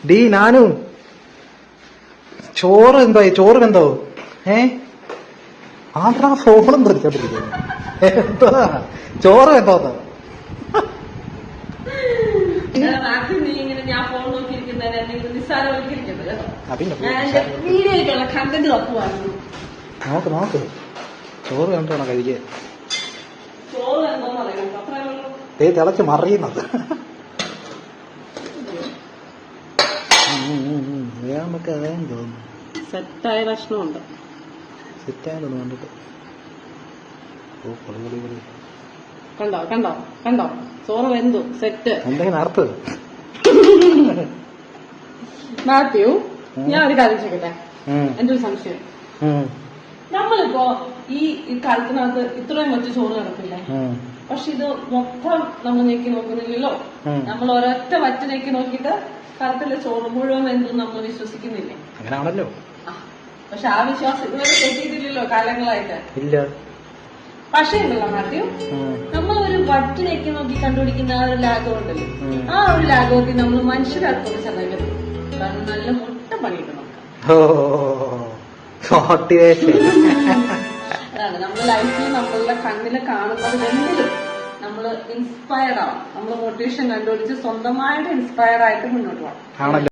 D Nanu ചോറ് എന്തായി? ചോറ് വെന്തോ? ആദ്രാ ഫോണും തെറിച്ചോണ്ടിരിക്കുന്നു. എന്താ ചോറ് വെന്തോന്ന്? നോക്ക് നോക്ക്, ചോറ് കണ്ടോണോ കഴിക്കാൻ? തിളച്ച് മറിയുന്നത്. നമുക്ക് അതേന്ന് തോന്നുന്നു. സെറ്റായ ഭക്ഷണമുണ്ട്. സെറ്റായെന്ന് കണ്ടിട്ട്. ഓ പൊളി പൊളി പൊളി. കണ്ടോ കണ്ടോ കണ്ടോ, ചോറ് വെന്തു, സെറ്റ്. എന്തെങ്കിലും നടത്ത് മാത്യു. ഞാൻ ഒരു കാര്യം ചോദിക്കട്ടെ, എന്റെ ഒരു സംശയം. നമ്മളിപ്പോ ഈ കാലത്തിനകത്ത് ഇത്രയും വെച്ച് ചോറ് കിടക്കില്ലേ? പക്ഷെ ഇത് മൊത്തം നമ്മൾ ഞെക്കി നോക്കുന്നില്ലല്ലോ. നമ്മൾ ഒരൊറ്റ വറ്റ് ഞെക്കി നോക്കിയിട്ട് കറുത്തിലെ ചോറ് മുഴുവൻ എന്തും നമ്മൾ വിശ്വസിക്കുന്നില്ലേ? അങ്ങനെയാണല്ലോ. പക്ഷെ ആ വിശ്വാസം ഇതുവരെ തെറ്റിയിട്ടില്ലല്ലോ കാലങ്ങളായിട്ട്. ഇല്ല. പക്ഷേ ഉണ്ടല്ലോ മാത്യു, നമ്മൾ ഒരു വറ്റ് ഞെക്കി നോക്കി കണ്ടുപിടിക്കുന്ന ആ ഒരു ലാഘവം ഉണ്ടല്ലോ, ആ ഒരു ലാഘവത്തിൽ നമ്മൾ മനുഷ്യരാർക്കൊന്ന് ചെന്നൈക്കും. കാരണം നല്ല മുട്ട പണിയിട്ട് നോക്കാം. അതാണ് നമ്മുടെ ലൈഫിൽ നമ്മളുടെ കണ്ണിൽ കാണുന്നത് എന്തിലും നമ്മൾ ഇൻസ്പയർഡ് ആവാം. നമ്മൾ മോട്ടിവേഷൻ കണ്ടുപിടിച്ച് സ്വന്തമായിട്ട് ഇൻസ്പയർ ആയിട്ട് മുന്നോട്ട് പോകാം.